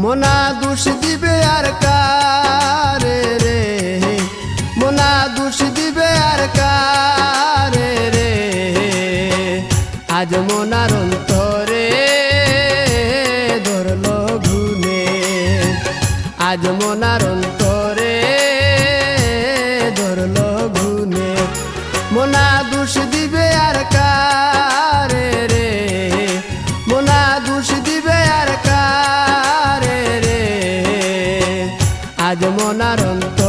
মোনা দোষ দিবে আর কারে রে, মোনা দোষ দিবে আর কারে রে। আজ মোনার অন্তরে ধরলো ঘুনে, আজ মোনার অন্তরে ধরলো ঘুনে। মোনা দোষ দিবে আর কারে রে, মোনা দোষ দিবে আর কারে রে। আজ মোনার অন্তরে